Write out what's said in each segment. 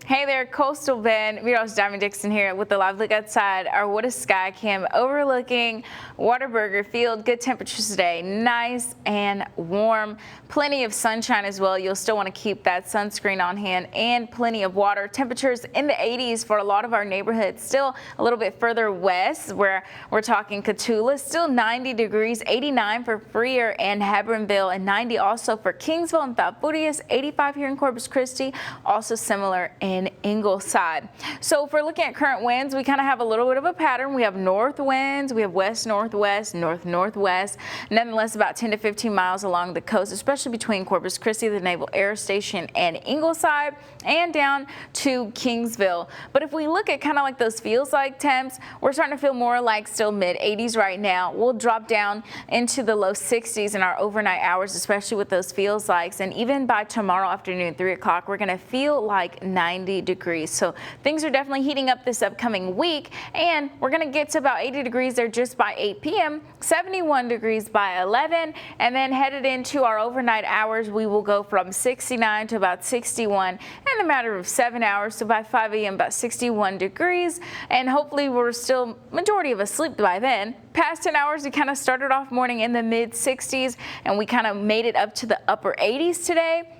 Hey there, Coastal Bend. Meteorologist Diamond Dixon here with the live look outside our What is Sky Cam overlooking Whataburger Field. Good temperatures today, nice and warm. Plenty of sunshine as well. You'll still want to keep that sunscreen on hand and plenty of water. Temperatures in the 80s for a lot of our neighborhoods. Still a little bit further west where we're talking Cotulla, still 90 degrees, 89 for Freer and Hebbronville, and 90 also for Kingsville and Falfurrias, 85 here in Corpus Christi, also similar in Ingleside. So if we're looking at current winds, we kind of have a little bit of a pattern. We have north winds, we have west northwest, north northwest, nonetheless about 10 to 15 miles along the coast, especially between Corpus Christi, the Naval Air Station, and Ingleside, and down to Kingsville. But if we look at kind of like those feels like temps, we're starting to feel more like still mid 80s right now. We'll drop down into the low 60s in our overnight hours, especially with those feels likes, and even by tomorrow afternoon 3 o'clock we're going to feel like 90 degrees. So things are definitely heating up this upcoming week, and we're going to get to about 80 degrees there just by 8 p.m., 71 degrees by 11, and then headed into our overnight hours we will go from 69 to about 61 in a matter of 7 hours. So by 5 a.m. about 61 degrees, and hopefully we're still majority of us asleep by then. Past 10 hours we kind of started off morning in the mid 60s, and we kind of made it up to the upper 80s today.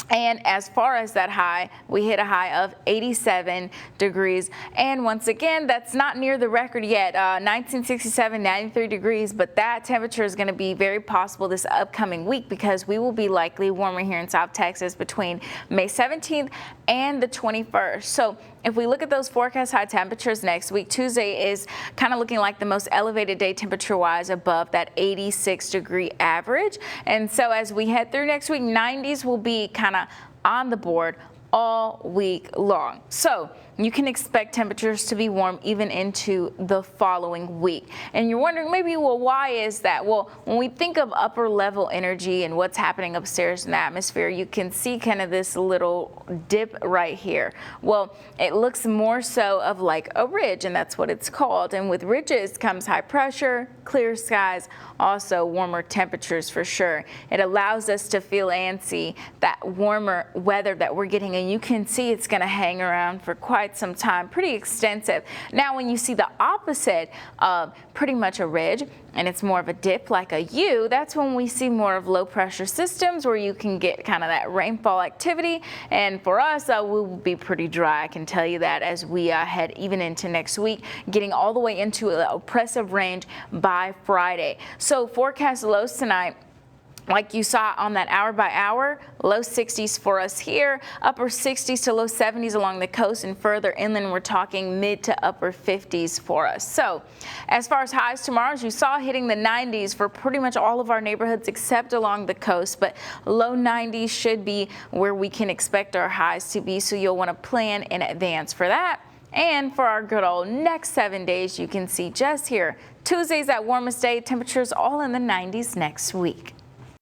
And as far as that high, we hit a high of 87 degrees. And once again, that's not near the record yet. 1967, 93 degrees, but that temperature is going to be very possible this upcoming week because we will be likely warmer here in South Texas between May 17th and the 21st. So if we look at those forecast high temperatures next week, Tuesday is kind of looking like the most elevated day temperature wise above that 86 degree average. And so as we head through next week, 90s will be kind of on the board all week long. So you can expect temperatures to be warm even into the following week. And you're wondering maybe, well, why is that? Well, when we think of upper level energy and what's happening upstairs in the atmosphere, you can see kind of this little dip right here. Well, it looks more so of like a ridge, and that's what it's called. And with ridges comes high pressure, clear skies, also warmer temperatures for sure. It allows us to feel and see that warmer weather that we're getting, and you can see it's going to hang around for quite some time, pretty extensive. Now when you see the opposite of pretty much a ridge and it's more of a dip like a U, that's when we see more of low pressure systems where you can get kind of that rainfall activity. And for us, we will be pretty dry, I can tell you that, as we head even into next week, getting all the way into an oppressive range by Friday. So forecast lows tonight, like you saw on that hour by hour, low 60s for us here, upper 60s to low 70s along the coast, and further inland we're talking mid to upper 50s for us. So as far as highs tomorrow, as you saw, hitting the 90s for pretty much all of our neighborhoods except along the coast, but low 90s should be where we can expect our highs to be, so you'll want to plan in advance for that. And for our good old next 7 days, you can see just here, Tuesday's that warmest day, temperatures all in the 90s next week.